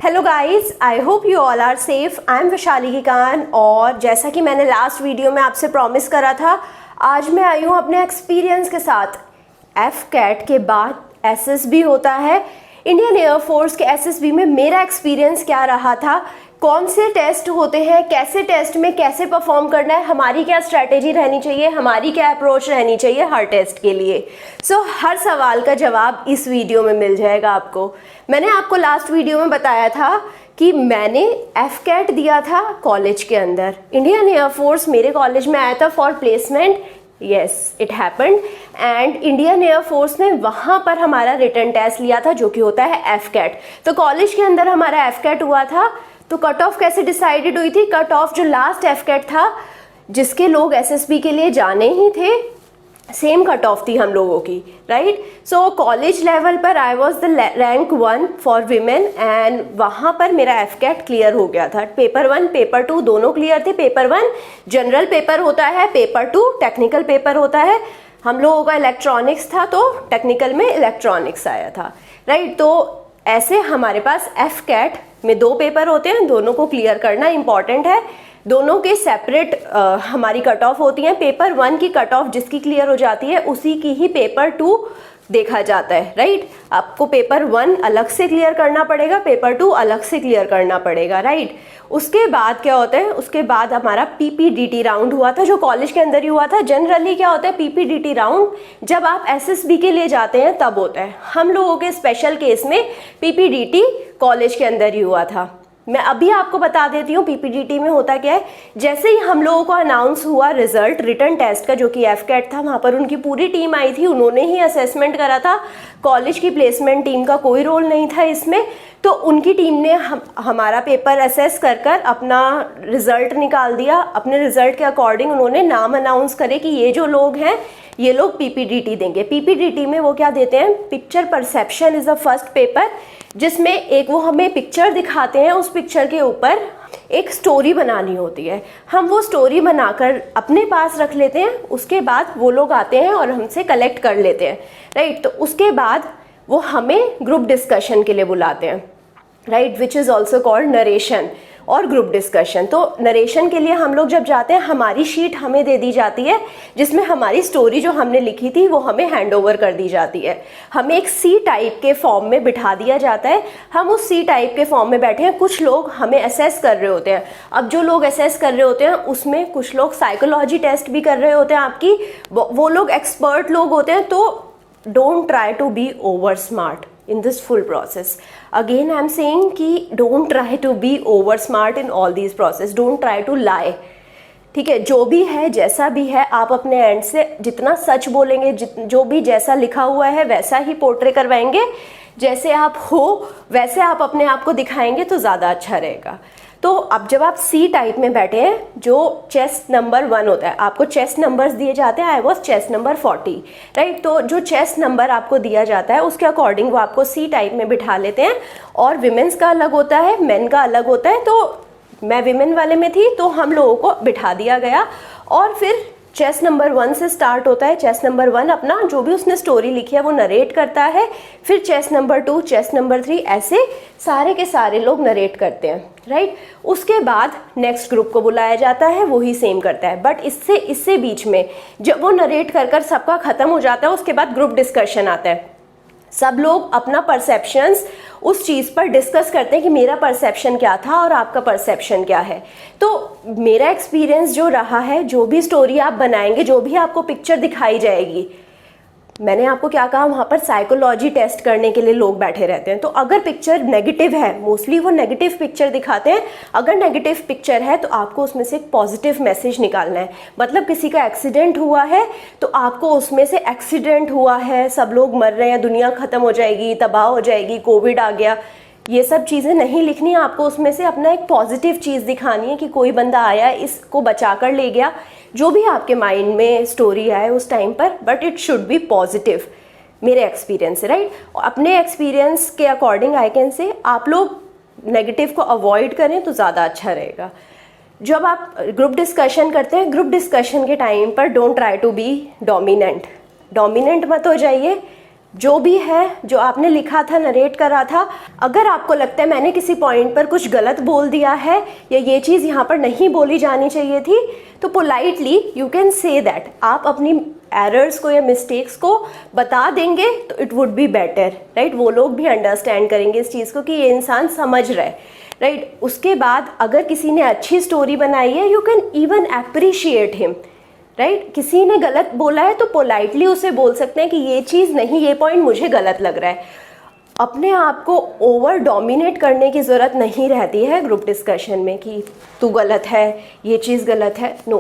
Hello guys, I hope you all are safe. I am Vaishali Kikan और जैसा कि मैंने लास्ट वीडियो में आपसे प्रॉमिस करा था, आज मैं आई हूँ अपने एक्सपीरियंस के साथ। एफ कैट के बाद एसएसबी होता है, इंडियन एयरफोर्स के एसएसबी में मेरा एक्सपीरियंस क्या रहा था, कौन से टेस्ट होते हैं, कैसे टेस्ट में कैसे परफॉर्म करना है, हमारी क्या स्ट्रैटेजी रहनी चाहिए, हमारी क्या अप्रोच रहनी चाहिए हर टेस्ट के लिए। सो हर सवाल का जवाब इस वीडियो में मिल जाएगा आपको। मैंने आपको लास्ट वीडियो में बताया था कि मैंने एफ कैट दिया था कॉलेज के अंदर। इंडियन एयरफोर्स मेरे कॉलेज में आया था for placement. Yes, it happened and Indian air force ने वहाँ पर हमारा रिटन टेस्ट लिया था जो कि होता है एफ कैट। तो कॉलेज के अंदर हमारा एफ कैट हुआ था। तो कट ऑफ कैसे डिसाइडेड हुई थी? कट ऑफ जो लास्ट एफ कैट था, जिसके लोग एसएसबी के लिए जाने ही थे, सेम कट ऑफ थी हम लोगों की, राइट। सो कॉलेज लेवल पर I was the rank 1 for women and वहाँ पर मेरा एफ कैट क्लियर हो गया था। पेपर 1 पेपर 2 दोनों क्लियर थे। पेपर 1 जनरल पेपर होता है, पेपर 2 टेक्निकल पेपर होता है। हम लोगों का इलेक्ट्रॉनिक्स था तो टेक्निकल में इलेक्ट्रॉनिक्स आया था, राइट। तो ऐसे हमारे पास एफ कैट में 2 पेपर होते हैं, दोनों को क्लियर करना इंपॉर्टेंट है। दोनों के सेपरेट हमारी कट ऑफ होती हैं। पेपर 1 की कट ऑफ जिसकी क्लियर हो जाती है उसी की ही पेपर 2 देखा जाता है, राइट। आपको पेपर 1 अलग से क्लियर करना पड़ेगा, पेपर 2 अलग से क्लियर करना पड़ेगा, राइट। उसके बाद क्या होता है, उसके बाद हमारा पीपीडीटी राउंड हुआ था जो कॉलेज के अंदर ही हुआ था। जनरली क्या होता है, पीपीडीटी राउंड जब आप एसएसबी के लिए जाते हैं तब होता है। हम लोगों के स्पेशल केस में पीपीडीटी कॉलेज के अंदर ही हुआ था। मैं अभी आपको बता देती हूँ पीपीडीटी में होता क्या है। जैसे ही हम लोगों को अनाउंस हुआ रिजल्ट रिटन टेस्ट का जो कि एफ कैट था, वहाँ पर उनकी पूरी टीम आई थी, उन्होंने ही असेसमेंट करा था। कॉलेज की प्लेसमेंट टीम का कोई रोल नहीं था इसमें। तो उनकी टीम ने हमारा पेपर असेस कर कर अपना रिजल्ट निकाल दिया। अपने रिजल्ट के अकॉर्डिंग उन्होंने नाम अनाउंस करे कि ये जो लोग हैं ये लोग पीपीडीटी देंगे। पीपीडीटी में वो क्या देते हैं, picture perception is the first paper, जिसमें एक वो हमें पिक्चर दिखाते हैं, उस पिक्चर के ऊपर एक स्टोरी बनानी होती है। हम वो स्टोरी बनाकर अपने पास रख लेते हैं। उसके बाद वो लोग आते हैं और हमसे कलेक्ट कर लेते हैं, राइट। तो उसके बाद वो हमें ग्रुप डिस्कशन के लिए बुलाते हैं, right, which is also called narration और ग्रुप डिस्कशन। तो नरेशन के लिए हम लोग जब जाते हैं, हमारी शीट हमें दे दी जाती है जिसमें हमारी स्टोरी जो हमने लिखी थी वो हमें हैंड ओवर कर दी जाती है। हमें एक सी टाइप के फॉर्म में बिठा दिया जाता है। हम उस सी टाइप के फॉर्म में बैठे हैं। कुछ लोग हमें असेस कर रहे होते हैं। अब जो लोग असेस कर रहे होते हैं उसमें कुछ लोग साइकोलॉजी टेस्ट भी कर रहे होते हैं आपकी। वो लोग एक्सपर्ट लोग होते हैं। तो don't try to be over smart in this full process. Again I am saying कि don't try to be over smart in all these process. Don't try to lie. ठीक है, जो भी है जैसा भी है आप अपने एंड से जितना सच बोलेंगे, जो भी जैसा लिखा हुआ है वैसा ही पोर्ट्रे करवाएंगे, जैसे आप हो वैसे आप अपने आप को दिखाएंगे तो ज़्यादा अच्छा रहेगा। तो अब जब आप सी टाइप में बैठे हैं, जो चेस्ट नंबर 1 होता है, आपको चेस्ट नंबर्स दिए जाते हैं। I was chest number 40, right. तो जो चेस्ट नंबर आपको दिया जाता है उसके अकॉर्डिंग वो आपको सी टाइप में बिठा लेते हैं। और विमेंस का अलग होता है, मेन का अलग होता है। तो मैं विमेन वाले में थी तो हम लोगों को बिठा दिया गया। और फिर चेस्ट नंबर 1 से स्टार्ट होता है। चेस्ट नंबर 1 अपना जो भी उसने स्टोरी लिखी है वो नरेट करता है। फिर चेस्ट नंबर 2, चेस्ट नंबर 3, ऐसे सारे के सारे लोग नरेट करते हैं, राइट। उसके बाद नेक्स्ट ग्रुप को बुलाया जाता है, वही सेम करता है। बट इससे बीच में जब वो नरेट कर कर सबका ख़त्म हो जाता है उसके बाद ग्रुप डिस्कशन आता है। सब लोग अपना परसेप्शंस उस चीज़ पर डिस्कस करते हैं कि मेरा परसेप्शन क्या था और आपका परसेप्शन क्या है। तो मेरा एक्सपीरियंस जो रहा है, जो भी स्टोरी आप बनाएंगे, जो भी आपको पिक्चर दिखाई जाएगी, मैंने आपको क्या कहा, वहाँ पर साइकोलॉजी टेस्ट करने के लिए लोग बैठे रहते हैं। तो अगर पिक्चर नेगेटिव है, मोस्टली वो नेगेटिव पिक्चर दिखाते हैं। अगर नेगेटिव पिक्चर है तो आपको उसमें से एक पॉजिटिव मैसेज निकालना है। मतलब किसी का एक्सीडेंट हुआ है तो आपको उसमें से एक्सीडेंट हुआ है, सब लोग मर रहे हैं, दुनिया ख़त्म हो जाएगी, तबाह हो जाएगी, कोविड आ गया, ये सब चीज़ें नहीं लिखनी है आपको। उसमें से अपना एक पॉजिटिव चीज़ दिखानी है कि कोई बंदा आया, इसको बचा कर ले गया, जो भी आपके माइंड में स्टोरी आए उस टाइम पर, but it should be positive. मेरे एक्सपीरियंस से, राइट। अपने एक्सपीरियंस के अकॉर्डिंग आई कैन से आप लोग नेगेटिव को अवॉइड करें तो ज़्यादा अच्छा रहेगा। जब आप ग्रुप डिस्कशन करते हैं, ग्रुप डिस्कशन के टाइम पर don't try to be dominant मत हो जाइए। जो भी है, जो आपने लिखा था, नरेट करा था, अगर आपको लगता है मैंने किसी पॉइंट पर कुछ गलत बोल दिया है या ये चीज़ यहाँ पर नहीं बोली जानी चाहिए थी, तो politely you can say that. आप अपनी एरर्स को या मिस्टेक्स को बता देंगे तो it would be better, right. वो लोग भी अंडरस्टैंड करेंगे इस चीज़ को कि ये इंसान समझ रहा है, राइट। उसके बाद अगर किसी ने अच्छी स्टोरी बनाई है, you can even appreciate him, right. किसी ने गलत बोला है तो पोलाइटली उसे बोल सकते हैं कि ये चीज़ नहीं, ये पॉइंट मुझे गलत लग रहा है। अपने आप को ओवर डोमिनेट करने की ज़रूरत नहीं रहती है ग्रुप डिस्कशन में कि तू गलत है, ये चीज़ गलत है। No,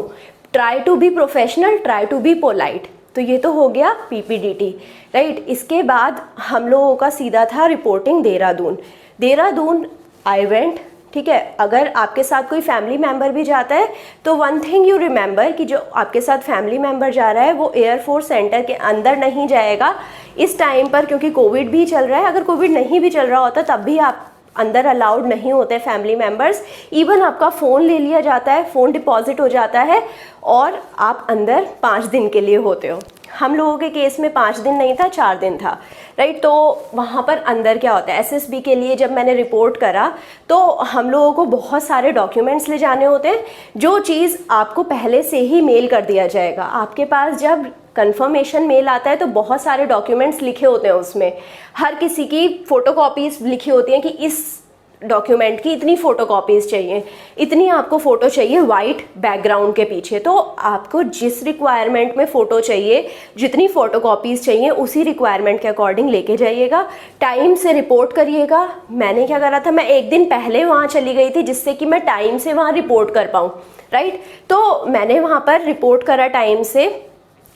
try to be professional, try to be polite. तो ये तो हो गया पीपीडीटी, राइट। इसके बाद हम लोगों का सीधा था रिपोर्टिंग देहरादून आई वेंट, ठीक है। अगर आपके साथ कोई फैमिली मेम्बर भी जाता है तो वन थिंग यू रिमेंबर कि जो आपके साथ फैमिली मेम्बर जा रहा है वो एयरफोर्स सेंटर के अंदर नहीं जाएगा इस टाइम पर, क्योंकि कोविड भी चल रहा है। अगर कोविड नहीं भी चल रहा होता तब भी आप अंदर अलाउड नहीं होते फैमिली मेम्बर्स। इवन आपका फ़ोन ले लिया जाता है, फ़ोन डिपॉजिट हो जाता है और आप अंदर 5 दिन के लिए होते हो। हम लोगों के केस में 5 दिन नहीं था, 4 दिन था, राइट। तो वहाँ पर अंदर क्या होता है, एसएसबी के लिए जब मैंने रिपोर्ट करा तो हम लोगों को बहुत सारे डॉक्यूमेंट्स ले जाने होते हैं, जो चीज़ आपको पहले से ही मेल कर दिया जाएगा। आपके पास जब कंफर्मेशन मेल आता है तो बहुत सारे डॉक्यूमेंट्स लिखे होते हैं उसमें, हर किसी की फ़ोटोकॉपीज़ लिखी होती हैं कि इस डॉक्यूमेंट की इतनी फ़ोटोकॉपीज़ चाहिए, इतनी आपको फ़ोटो चाहिए वाइट बैकग्राउंड के पीछे। तो आपको जिस रिक्वायरमेंट में फ़ोटो चाहिए, जितनी फ़ोटोकॉपीज़ चाहिए, उसी रिक्वायरमेंट के अकॉर्डिंग लेके जाइएगा। टाइम से रिपोर्ट करिएगा। मैंने क्या करा था, मैं 1 दिन पहले वहाँ चली गई थी जिससे कि मैं टाइम से वहाँ रिपोर्ट कर पाऊँ, राइट। तो मैंने वहाँ पर रिपोर्ट करा टाइम से।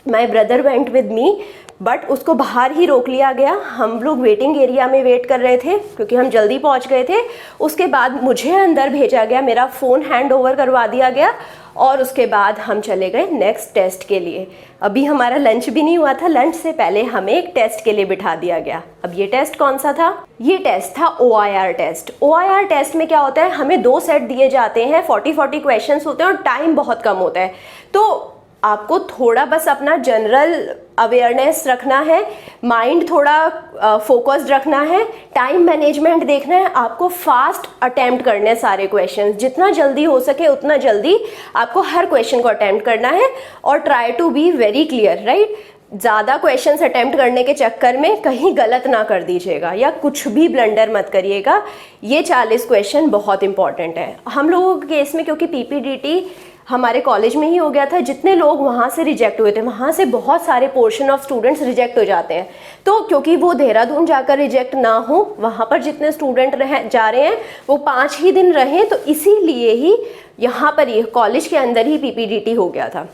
My brother went with me, but उसको बाहर ही रोक लिया गया। हम लोग वेटिंग एरिया में वेट कर रहे थे क्योंकि हम जल्दी पहुंच गए थे। उसके बाद मुझे अंदर भेजा गया, मेरा फ़ोन हैंड ओवर करवा दिया गया और उसके बाद हम चले गए नेक्स्ट टेस्ट के लिए। अभी हमारा लंच भी नहीं हुआ था, लंच से पहले हमें एक टेस्ट के लिए बिठा दिया गया। अब ये टेस्ट कौन सा था? ये टेस्ट था OIR टेस्ट। OIR टेस्ट में क्या होता है, हमें 2 सेट दिए जाते हैं, 40 क्वेश्चंस होते हैं और टाइम बहुत कम होता है। तो आपको थोड़ा बस अपना जनरल अवेयरनेस रखना है, माइंड थोड़ा फोकस्ड रखना है, टाइम मैनेजमेंट देखना है, आपको फास्ट अटेम्प्ट करने हैं सारे क्वेश्चंस। जितना जल्दी हो सके उतना जल्दी आपको हर क्वेश्चन को अटेम्प्ट करना है और try to be very clear, right. ज़्यादा क्वेश्चंस अटेम्प्ट करने के चक्कर में कहीं गलत ना कर दीजिएगा या कुछ भी ब्लंडर मत करिएगा। ये 40 क्वेश्चन बहुत इंपॉर्टेंट है। हम लोगों के केस में क्योंकि पीपीडीटी हमारे कॉलेज में ही हो गया था, जितने लोग वहाँ से रिजेक्ट हुए थे, वहाँ से बहुत सारे पोर्शन ऑफ स्टूडेंट्स रिजेक्ट हो जाते हैं। तो क्योंकि वो देहरादून जाकर रिजेक्ट ना हो, वहाँ पर जितने स्टूडेंट जा रहे हैं वो 5 ही दिन रहें, तो इसीलिए ही यहाँ पर ये कॉलेज के अंदर ही पीपीडीटी हो गया था।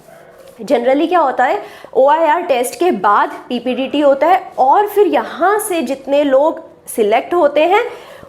जनरली क्या होता है, OIR टेस्ट के बाद पीपीडीटी होता है और फिर यहाँ से जितने लोग सिलेक्ट होते हैं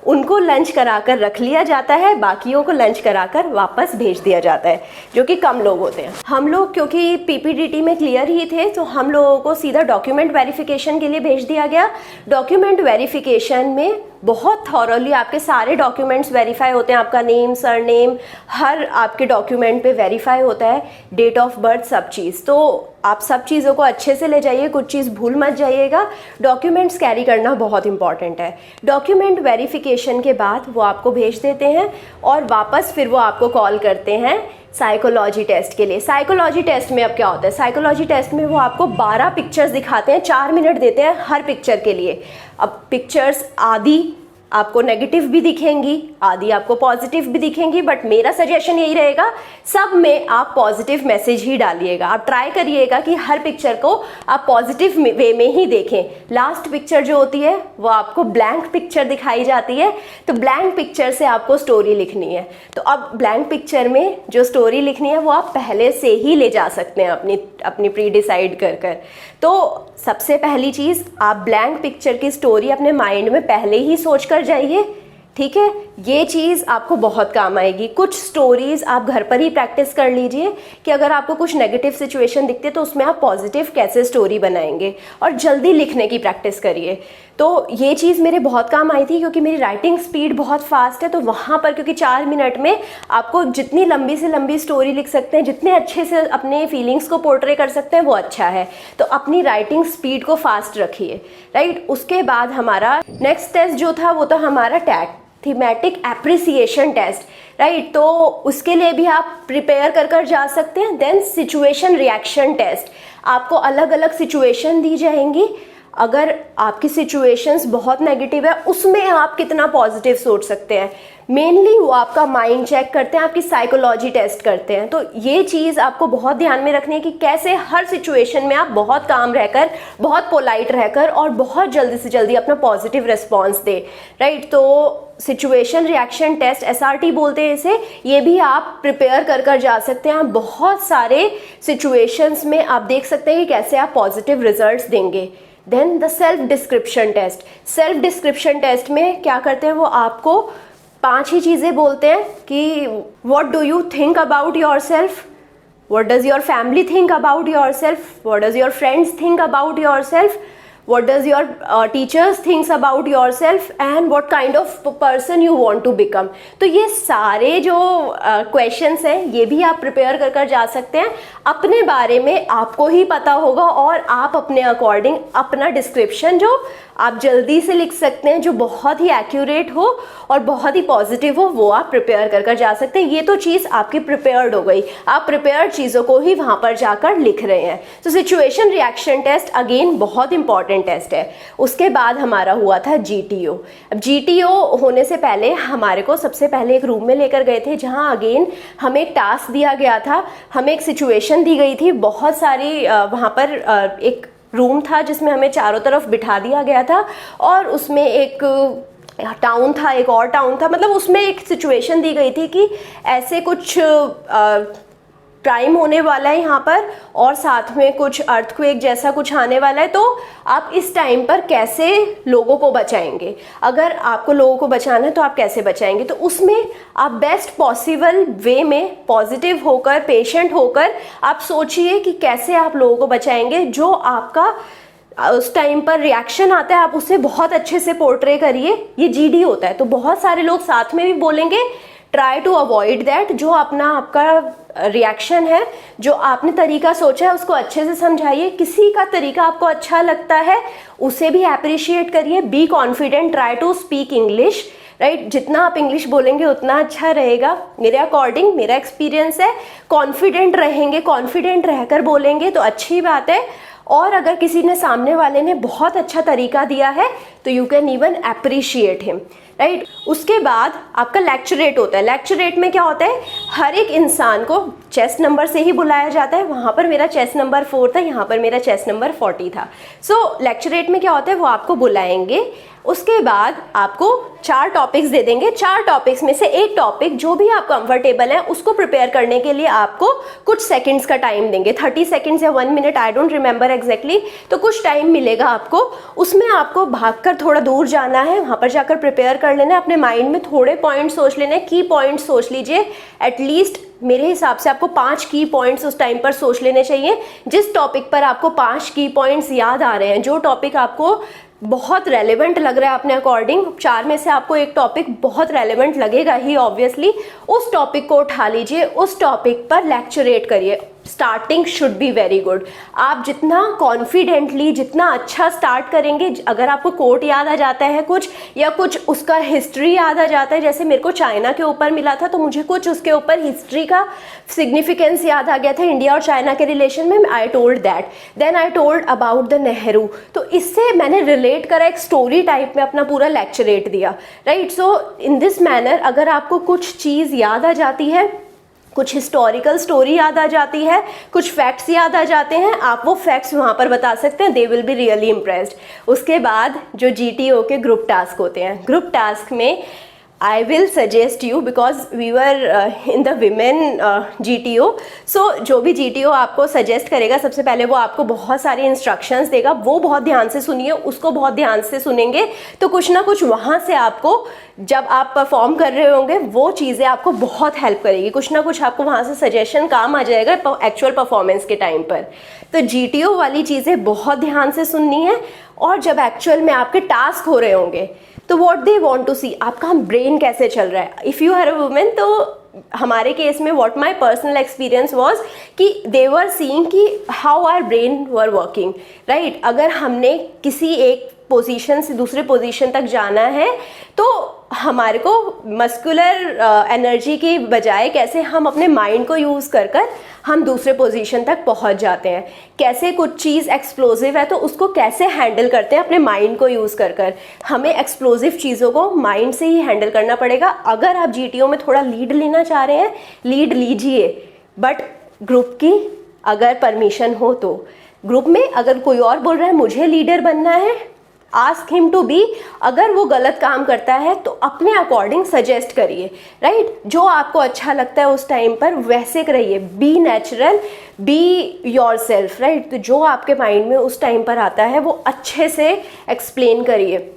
उनको लंच कराकर रख लिया जाता है, बाकियों को लंच कराकर वापस भेज दिया जाता है, जो कि कम लोग होते हैं। हम लोग क्योंकि पीपीडीटी में क्लियर ही थे तो हम लोगों को सीधा डॉक्यूमेंट वेरिफिकेशन के लिए भेज दिया गया। डॉक्यूमेंट वेरिफिकेशन में बहुत थॉरली आपके सारे डॉक्यूमेंट्स वेरीफाई होते हैं, आपका नेम, सरनेम, हर आपके डॉक्यूमेंट पे वेरीफाई होता है, डेट ऑफ बर्थ, सब चीज़। तो आप सब चीज़ों को अच्छे से ले जाइए, कुछ चीज़ भूल मत जाइएगा। डॉक्यूमेंट्स कैरी करना बहुत इंपॉर्टेंट है। डॉक्यूमेंट वेरिफिकेशन के बाद वो आपको भेज देते हैं और वापस फिर वो आपको कॉल करते हैं साइकोलॉजी टेस्ट के लिए। साइकोलॉजी टेस्ट में अब क्या होता है, साइकोलॉजी टेस्ट में वो आपको 12 पिक्चर्स दिखाते हैं, 4 मिनट देते हैं हर पिक्चर के लिए। अब पिक्चर्स आदि आपको नेगेटिव भी दिखेंगी, आदि आपको पॉजिटिव भी दिखेंगी, बट मेरा सजेशन यही रहेगा सब में आप पॉजिटिव मैसेज ही डालिएगा। आप ट्राई करिएगा कि हर पिक्चर को आप पॉजिटिव वे में ही देखें। लास्ट पिक्चर जो होती है वो आपको ब्लैंक पिक्चर दिखाई जाती है, तो ब्लैंक पिक्चर से आपको स्टोरी लिखनी है। तो अब ब्लैंक पिक्चर में जो स्टोरी लिखनी है वो आप पहले से ही ले जा सकते हैं अपनी प्री डिसाइड कर कर। तो सबसे पहली चीज़, आप ब्लैंक पिक्चर की स्टोरी अपने माइंड में पहले ही सोच कर जाइए, ठीक है, ये चीज़ आपको बहुत काम आएगी। कुछ स्टोरीज़ आप घर पर ही प्रैक्टिस कर लीजिए कि अगर आपको कुछ नेगेटिव सिचुएशन दिखते तो उसमें आप पॉजिटिव कैसे स्टोरी बनाएंगे, और जल्दी लिखने की प्रैक्टिस करिए। तो ये चीज़ मेरे बहुत काम आई थी, क्योंकि मेरी राइटिंग स्पीड बहुत फास्ट है। तो वहाँ पर क्योंकि 4 मिनट में आपको जितनी लंबी से लंबी स्टोरी लिख सकते हैं, जितने अच्छे से अपने फीलिंग्स को पोर्ट्रे कर सकते हैं, वो अच्छा है। तो अपनी राइटिंग स्पीड को फास्ट रखिए, राइट। उसके बाद हमारा नेक्स्ट टेस्ट जो था वो था हमारा tag, thematic appreciation test, right. तो उसके लिए भी आप प्रिपेयर कर जा सकते हैं। देन सिचुएशन रिएक्शन टेस्ट, आपको अलग अलग सिचुएशन दी जाएंगी। अगर आपकी सिचुएशंस बहुत नेगेटिव है, उसमें आप कितना पॉजिटिव सोच सकते हैं, मेनली वो आपका माइंड चेक करते हैं, आपकी साइकोलॉजी टेस्ट करते हैं। तो ये चीज़ आपको बहुत ध्यान में रखनी है कि कैसे हर सिचुएशन में आप बहुत काम रहकर, बहुत पोलाइट रहकर और बहुत जल्दी से जल्दी अपना पॉजिटिव रिस्पॉन्स दे, राइट। तो सिचुएशन रिएक्शन टेस्ट, SRT बोलते हैं इसे, ये भी आप प्रिपेयर कर जा सकते हैं। आप बहुत सारे सिचुएशंस में आप देख सकते हैं कि कैसे आप पॉजिटिव रिजल्ट्स देंगे। Then the self description test, self description test में क्या करते हैं, वो आपको 5 ही चीज़ें बोलते हैं कि what do you think about your self, what does your family think about your self, what does your friends think about your self, what does your teachers thinks about yourself and what kind of person you want to become। तो ये सारे जो questions हैं ये भी आप prepare कर जा सकते हैं। अपने बारे में आपको ही पता होगा और आप अपने अकॉर्डिंग अपना डिस्क्रिप्शन जो आप जल्दी से लिख सकते हैं, जो बहुत ही एक्यूरेट हो और बहुत ही पॉजिटिव हो, वो आप प्रिपेयर कर जा सकते हैं। ये तो चीज़ आपकी प्रिपेयर्ड हो गई, आप प्रिपेयर्ड चीज़ों को ही वहाँ पर जाकर लिख रहे हैं। तो सिचुएशन रिएक्शन टेस्ट अगेन बहुत इंपॉर्टेंट टेस्ट है। उसके बाद हमारा हुआ था GTO। अब GTO होने से पहले हमारे को सबसे पहले एक रूम में लेकर गए थे, जहाँ अगेन हमें एक टास्क दिया गया था, हमें एक सिचुएशन दी गई थी। बहुत सारी वहाँ पर एक रूम था जिसमें हमें चारों तरफ बिठा दिया गया था, और उसमें एक टाउन था, एक और टाउन था। मतलब उसमें एक सिचुएशन दी गई थी कि ऐसे कुछ क्राइम होने वाला है यहाँ पर, और साथ में कुछ अर्थक्वेक जैसा कुछ आने वाला है। तो आप इस टाइम पर कैसे लोगों को बचाएंगे, अगर आपको लोगों को बचाना है तो आप कैसे बचाएंगे। तो उसमें आप बेस्ट पॉसिबल वे में पॉजिटिव होकर, पेशेंट होकर आप सोचिए कि कैसे आप लोगों को बचाएंगे। जो आपका उस टाइम पर रिएक्शन आता है आप उसे बहुत अच्छे से पोर्ट्रे करिए। ये GD होता है। तो बहुत सारे लोग साथ में भी बोलेंगे ट्राई टू अवॉइड दैट। जो आपका रिएक्शन है, जो आपने तरीका सोचा है, उसको अच्छे से समझाइए। किसी का तरीका आपको अच्छा लगता है उसे भी अप्रिशिएट करिए। Be confident, try to speak English, right. जितना आप इंग्लिश बोलेंगे उतना अच्छा रहेगा। मेरे अकॉर्डिंग, मेरा एक्सपीरियंस है, कॉन्फिडेंट रहेंगे, कॉन्फिडेंट रहकर बोलेंगे तो अच्छी बात है। और अगर किसी ने, सामने वाले ने बहुत अच्छा तरीका दिया है तो you can even appreciate him, right. उसके बाद आपका लेक्चरेट होता है। लेक्चरेट में क्या होता है, हर एक इंसान को चेस्ट नंबर से ही बुलाया जाता है। वहाँ पर मेरा चेस्ट नंबर 4 था, यहाँ पर मेरा चेस्ट नंबर 40 था। सो लेक्चरेट में क्या होता है, वो आपको बुलाएंगे। उसके बाद आपको 4 टॉपिक्स दे देंगे। 4 टॉपिक्स में से एक टॉपिक जो भी आप कंफर्टेबल हैं उसको प्रिपेयर करने के लिए आपको कुछ सेकंड्स का टाइम देंगे, 30 सेकंड्स या 1 minute, I don't remember exactly. तो कुछ टाइम मिलेगा आपको, उसमें आपको भागकर थोड़ा दूर जाना है, वहाँ पर जाकर प्रिपेयर कर लेना है। अपने माइंड में थोड़े पॉइंट सोच लेना है, की पॉइंट सोच लीजिए। एटलीस्ट मेरे हिसाब से आपको 5 की पॉइंट्स उस टाइम पर सोच लेने चाहिए। जिस टॉपिक पर आपको 5 की पॉइंट्स याद आ रहे हैं, जो टॉपिक आपको बहुत रेलेवेंट लग रहा है अपने अकॉर्डिंग, 4 में से आपको एक टॉपिक बहुत रेलेवेंट लगेगा ही ऑब्वियसली, उस टॉपिक को उठा लीजिए, उस टॉपिक पर लेक्चरेट करिए। Starting should be very good. आप जितना कॉन्फिडेंटली, जितना अच्छा स्टार्ट करेंगे, अगर आपको कोट याद आ जाता है कुछ, या कुछ उसका हिस्ट्री याद आ जाता है, जैसे मेरे को चाइना के ऊपर मिला था तो मुझे कुछ उसके ऊपर हिस्ट्री का सिग्निफिकेंस याद आ गया था इंडिया और चाइना के रिलेशन में। I told that, then I told about the Nehru. तो इससे मैंने रिलेट करा, एक स्टोरी टाइप में अपना पूरा लेक्चरेट दिया, right. So in this manner अगर आपको कुछ चीज़ याद आ जाती है, कुछ हिस्टोरिकल स्टोरी याद आ जाती है, कुछ फैक्ट्स याद आ जाते हैं, आप वो फैक्ट्स वहाँ पर बता सकते हैं। They will be really impressed. उसके बाद जो GTO के ग्रुप टास्क होते हैं, ग्रुप टास्क में I will suggest you because we were in the women GTO. So जो भी GTO आपको सजेस्ट करेगा सबसे पहले वो आपको बहुत सारी इंस्ट्रक्शंस देगा, वो बहुत ध्यान से सुनिए, उसको बहुत ध्यान से सुनेंगे तो कुछ ना कुछ वहाँ से आपको जब आप परफॉर्म कर रहे होंगे वो चीज़ें आपको बहुत हेल्प करेगी, कुछ ना कुछ आपको वहाँ से सजेशन काम आ जाएगा एक्चुअल परफॉर्मेंस के टाइम पर। तो GTO वाली चीज़ें बहुत ध्यान से सुननी है। और जब एक्चुअल में आपके टास्क हो रहे होंगे तो what they want to see, आपका ब्रेन कैसे चल रहा है। If you are a women तो हमारे केस में what my personal experience was कि दे वर सीइंग कि how our brain were working, right. अगर हमने किसी एक पोजीशन से दूसरे पोजीशन तक जाना है तो हमारे को मस्कुलर एनर्जी की बजाय कैसे हम अपने माइंड को यूज़ कर कर हम दूसरे पोजीशन तक पहुंच जाते हैं, कैसे कुछ चीज़ एक्सप्लोजिव है तो उसको कैसे हैंडल करते हैं अपने माइंड को यूज़ कर कर। हमें एक्सप्लोजिव चीज़ों को माइंड से ही हैंडल करना पड़ेगा। अगर आप GTO में थोड़ा लीड लेना चाह रहे हैं, लीड लीजिए, बट ग्रुप की अगर परमिशन हो तो। ग्रुप में अगर कोई और बोल रहा है मुझे लीडर बनना है, आस्क हिम टू बी। अगर वो गलत काम करता है तो अपने अकॉर्डिंग सजेस्ट करिए, राइट। जो आपको अच्छा लगता है उस टाइम पर वैसे करिए, be natural, be yourself, right. तो जो आपके माइंड में उस टाइम पर आता है वो अच्छे से एक्सप्लेन करिए।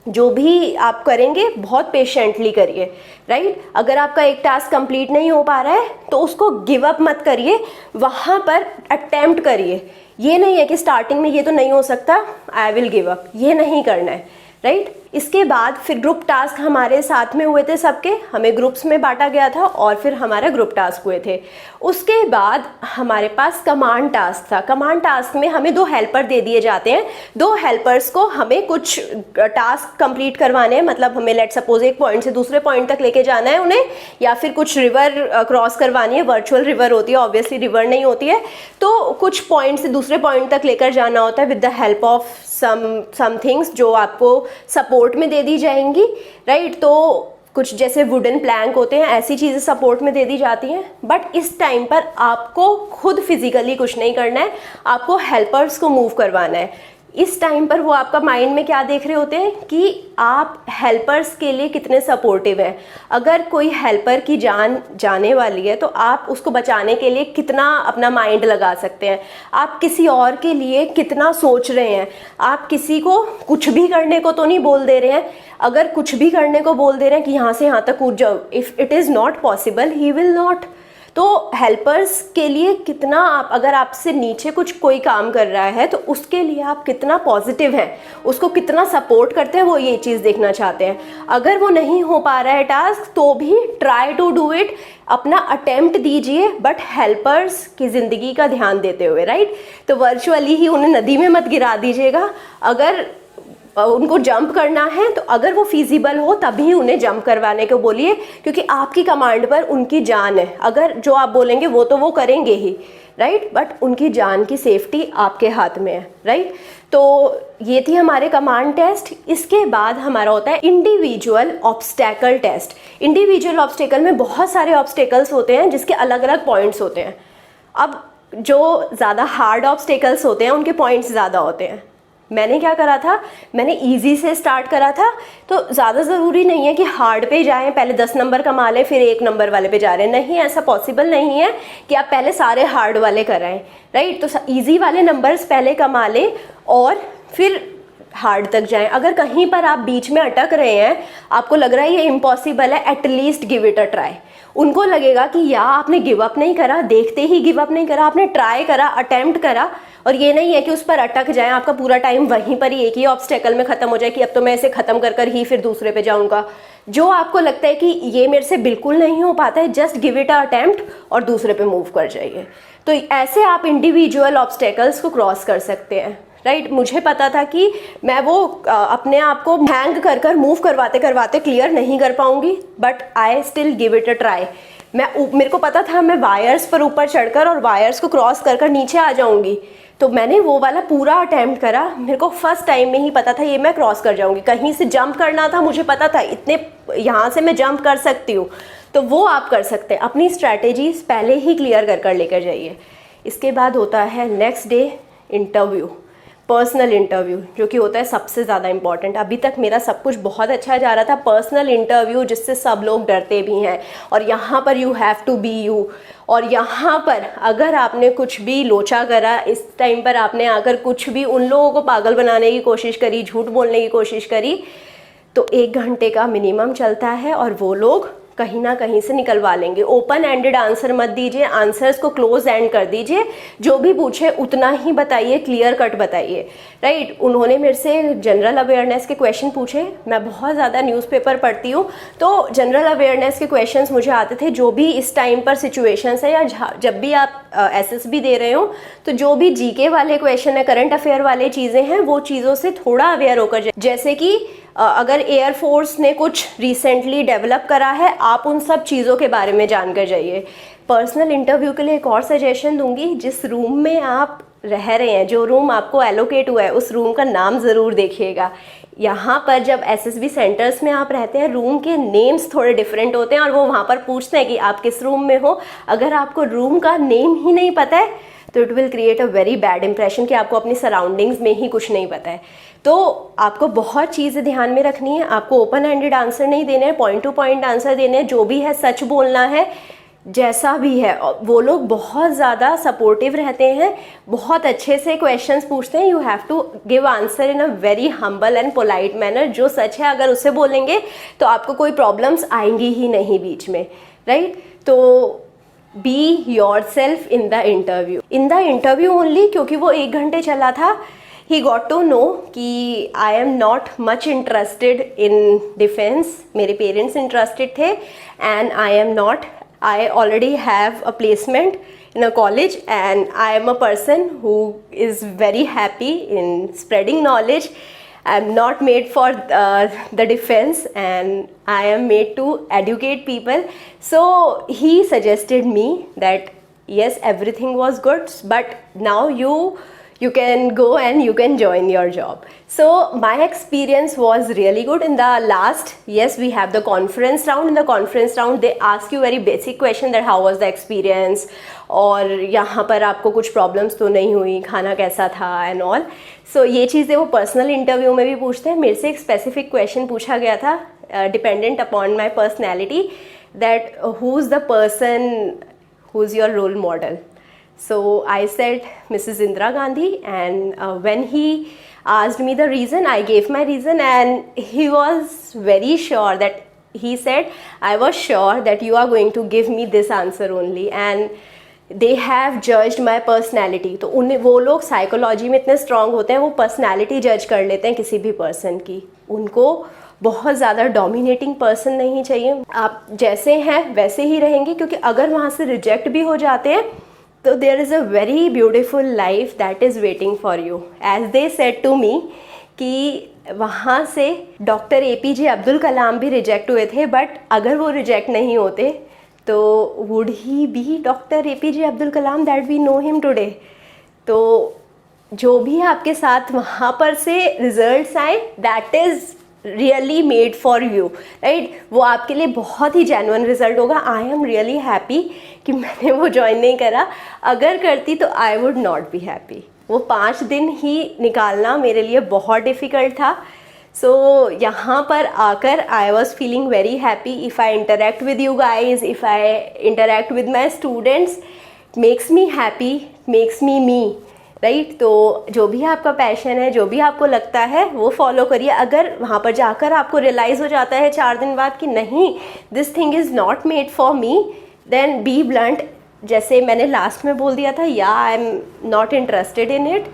जो भी आप करेंगे बहुत पेशेंटली करिए, राइट। अगर आपका एक टास्क कंप्लीट नहीं हो पा रहा है तो उसको गिव अप मत करिए, वहाँ पर अटेम्प्ट करिए। ये नहीं है कि स्टार्टिंग में ये तो नहीं हो सकता, आई विल गिव अप, ये नहीं करना है, राइट। इसके बाद फिर ग्रुप टास्क हमारे साथ में हुए थे सबके, हमें ग्रुप्स में बांटा गया था और फिर हमारे ग्रुप टास्क हुए थे। उसके बाद हमारे पास कमांड टास्क था। कमांड टास्क में हमें 2 हेल्पर दे दिए जाते हैं। 2 हेल्पर्स को हमें कुछ टास्क कंप्लीट करवाने हैं, मतलब हमें लेट सपोज एक पॉइंट से दूसरे पॉइंट तक लेके जाना है उन्हें, या फिर कुछ रिवर क्रॉस करवानी है। वर्चुअल रिवर होती है, ऑब्वियसली रिवर नहीं होती है, तो कुछ पॉइंट से दूसरे पॉइंट तक लेकर जाना होता है with the help of some things जो आपको सपोर्ट में दे दी जाएंगी, राइट। तो कुछ जैसे वुडन प्लैंक होते हैं, ऐसी चीज़ें सपोर्ट में दे दी जाती हैं। बट इस टाइम पर आपको खुद फिजिकली कुछ नहीं करना है, आपको हेल्पर्स को मूव करवाना है। इस टाइम पर वो आपका माइंड में क्या देख रहे होते हैं कि आप हेल्पर्स के लिए कितने सपोर्टिव हैं। अगर कोई हेल्पर की जान जाने वाली है तो आप उसको बचाने के लिए कितना अपना माइंड लगा सकते हैं, आप किसी और के लिए कितना सोच रहे हैं। आप किसी को कुछ भी करने को तो नहीं बोल दे रहे हैं। अगर कुछ भी करने को बोल दे रहे हैं कि यहाँ से यहाँ तक कूद जाओ, if it is not possible he will not. तो हेल्पर्स के लिए कितना आप, अगर आपसे नीचे कुछ कोई काम कर रहा है तो उसके लिए आप कितना पॉजिटिव हैं, उसको कितना सपोर्ट करते हैं, वो ये चीज़ देखना चाहते हैं। अगर वो नहीं हो पा रहा है टास्क तो भी ट्राई टू डू इट, अपना अटेम्प्ट दीजिए, बट हेल्पर्स की ज़िंदगी का ध्यान देते हुए, राइट। तो वर्चुअली ही उन्हें नदी में मत गिरा दीजिएगा। अगर उनको जंप करना है तो अगर वो फिजिबल हो तभी उन्हें जंप करवाने को बोलिए, क्योंकि आपकी कमांड पर उनकी जान है। अगर जो आप बोलेंगे वो तो वो करेंगे ही, राइट, बट उनकी जान की सेफ्टी आपके हाथ में है, राइट। तो ये थी हमारे कमांड टेस्ट। इसके बाद हमारा होता है individual obstacle test. Individual obstacle में बहुत सारे ऑब्स्टेकल्स होते हैं जिसके अलग अलग पॉइंट्स होते हैं। अब जो ज़्यादा हार्ड ऑब्स्टेकल्स होते हैं उनके पॉइंट्स ज़्यादा होते हैं। मैंने क्या करा था, मैंने इजी से स्टार्ट करा था। तो ज़्यादा ज़रूरी नहीं है कि हार्ड पे जाएं, पहले 10 नंबर कमा लें फिर 1 नंबर वाले पे जा रहे हैं, नहीं, ऐसा पॉसिबल नहीं है कि आप पहले सारे हार्ड वाले कराएं, राइट। तो इजी वाले नंबर्स पहले कमा लें और फिर हार्ड तक जाएं। अगर कहीं पर आप बीच में अटक रहे हैं, आपको लग रहा है ये इम्पॉसिबल है, at least give it a try. उनको लगेगा कि या आपने गिव अप नहीं करा, देखते ही गिव अप नहीं करा, आपने ट्राई करा, अटेम्प्ट करा, और ये नहीं है कि उस पर अटक जाएं, आपका पूरा टाइम वहीं पर ही एक ही ऑब्स्टेकल में ख़त्म हो जाए कि अब तो मैं इसे ख़त्म कर कर ही फिर दूसरे पे जाऊंगा। जो आपको लगता है कि ये मेरे से बिल्कुल नहीं हो पाता है, just give it a attempt और दूसरे पे मूव कर जाइए। तो ऐसे आप इंडिविजुअल ऑब्स्टेकल्स को क्रॉस कर सकते हैं, राइट। मुझे पता था कि मैं वो अपने आप को हैंग कर कर मूव करवाते करवाते क्लियर नहीं कर पाऊंगी, but I still give it a try. मेरे को पता था मैं वायर्स पर ऊपर चढ़कर और वायर्स को क्रॉस कर कर नीचे आ जाऊंगी, तो मैंने वो वाला पूरा अटेम्प्ट करा। मेरे को फर्स्ट टाइम में ही पता था ये मैं क्रॉस कर जाऊंगी। कहीं से जंप करना था, मुझे पता था इतने यहाँ से मैं जंप कर सकती हूँ, तो वो आप कर सकते हैं। अपनी स्ट्रैटेजीज पहले ही क्लियर कर कर लेकर जाइए। इसके बाद होता है next day interview. Personal interview जो कि होता है सबसे ज़्यादा इम्पॉर्टेंट। अभी तक मेरा सब कुछ बहुत अच्छा जा रहा था, पर्सनल इंटरव्यू जिससे सब लोग डरते भी हैं, और यहाँ पर you have to be you. और यहाँ पर अगर आपने कुछ भी लोचा करा, इस टाइम पर आपने आकर कुछ भी उन लोगों को पागल बनाने की कोशिश करी, झूठ बोलने की कोशिश करी, तो 1 घंटे का मिनिमम चलता है और वो लोग कहीं ना कहीं से निकलवा लेंगे। ओपन एंडेड आंसर मत दीजिए, आंसर्स को क्लोज एंड कर दीजिए। जो भी पूछे उतना ही बताइए, क्लियर कट बताइए, राइट। उन्होंने मेरे से जनरल अवेयरनेस के क्वेश्चन पूछे। मैं बहुत ज़्यादा न्यूज़पेपर पढ़ती हूँ, तो जनरल अवेयरनेस के क्वेश्चंस मुझे आते थे। जो भी इस टाइम पर सिचुएशंस है, या जब भी आप SSB दे रहे हो, तो जो भी GK वाले क्वेश्चन है, करंट अफेयर वाले चीज़ें हैं, वो चीज़ों से थोड़ा अवेयर होकर, जैसे कि अगर एयरफोर्स ने कुछ रिसेंटली डेवलप करा है, आप उन सब चीज़ों के बारे में जानकर जाइए। पर्सनल इंटरव्यू के लिए एक और सजेशन दूंगी, जिस रूम में आप रह रहे हैं, जो रूम आपको एलोकेट हुआ है, उस रूम का नाम ज़रूर देखिएगा। यहाँ पर जब SSB सेंटर्स में आप रहते हैं, रूम के नेम्स थोड़े डिफरेंट होते हैं और वो वहाँ पर पूछते हैं कि आप किस रूम में हो। अगर आपको रूम का नेम ही नहीं पता है तो it will create a very bad impression कि आपको अपनी सराउंडिंग्स में ही कुछ नहीं पता है। तो आपको बहुत चीज़ें ध्यान में रखनी है। आपको ओपन हैंडेड आंसर नहीं देने हैं, पॉइंट टू पॉइंट आंसर देने हैं। जो भी है सच बोलना है, जैसा भी है। वो लोग बहुत ज़्यादा सपोर्टिव रहते हैं, बहुत अच्छे से क्वेश्चंस पूछते हैं। You have to give answer in a very humble and polite manner. जो सच है अगर उससे बोलेंगे तो आपको कोई प्रॉब्लम्स आएंगी ही नहीं बीच में, राइट। तो be your self in the interview only, क्योंकि वो 1 घंटे चला था। ही गॉट टू नो कि आई am not much interested in defence. मेरे पेरेंट्स इंटरेस्टेड थे and I am not. I already have a placement in a college and I am a person who is very happy in spreading knowledge. I'm not made for the defense and I am made to educate people. So he suggested me that yes, everything was good, but now you can go and you can join your job. So my experience was really good. In the last, yes, we have the conference round. In the conference round they ask you very basic question that how was the experience, और यहाँ पर आपको कुछ problems तो नहीं हुई, खाना कैसा था एंड ऑल। सो ये चीज़ें वो पर्सनल इंटरव्यू में भी पूछते हैं। मेरे से एक स्पेसिफिक क्वेश्चन पूछा गया था, dependent upon my personality, that who is the person who is your role model. So I said Mrs. Indira Gandhi, and when he asked me the reason, I gave my reason, and he was very sure that he said, I was sure that you are going to give me this answer only, and they have judged my personality. तो उन्हें, वो लोग psychology में इतने strong होते हैं, वो personality जज कर लेते हैं किसी भी पर्सन की। उनको बहुत ज़्यादा डोमिनेटिंग पर्सन नहीं चाहिए। आप जैसे हैं वैसे ही रहेंगे, क्योंकि अगर वहाँ से रिजेक्ट भी हो जाते हैं तो there is a very beautiful life that is waiting for you. As they said to me कि वहाँ से डॉक्टर APJ अब्दुल कलाम भी रिजेक्ट हुए थे, बट अगर वो रिजेक्ट नहीं होते तो would he be doctor APJ Abdul Kalam that we know him today. तो जो भी आपके साथ वहाँ पर से रिजल्ट्स आए, that is really made for you, right. वो आपके लिए बहुत ही जेन्युइन रिजल्ट होगा। आई एम रियली हैप्पी कि मैंने वो ज्वाइन नहीं करा। अगर करती तो I would not be happy. वो 5 दिन ही निकालना मेरे लिए बहुत डिफ़िकल्ट था। सो यहाँ पर आकर I was feeling very happy. If I interact with you guys, if I interact with my students, makes me happy, makes me me, right. तो जो भी आपका पैशन है, जो भी आपको लगता है, वो फॉलो करिए। अगर वहाँ पर जाकर आपको रियलाइज़ हो जाता है 4 दिन बाद कि नहीं, this thing is not made for me, then be blunt. जैसे मैंने लास्ट में बोल दिया था, या I am not interested in it,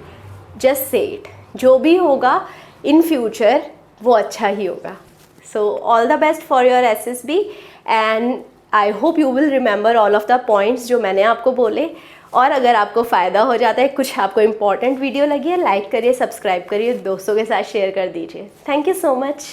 just say it. जो भी होगा इन फ्यूचर वो अच्छा ही होगा। So all the best for your SSB and I hope you will remember all of the points जो मैंने आपको बोले। और अगर आपको फ़ायदा हो जाता है, कुछ आपको इंपॉर्टेंट वीडियो लगी है, लाइक करिए, सब्सक्राइब करिए, दोस्तों के साथ शेयर कर दीजिए। Thank you so much.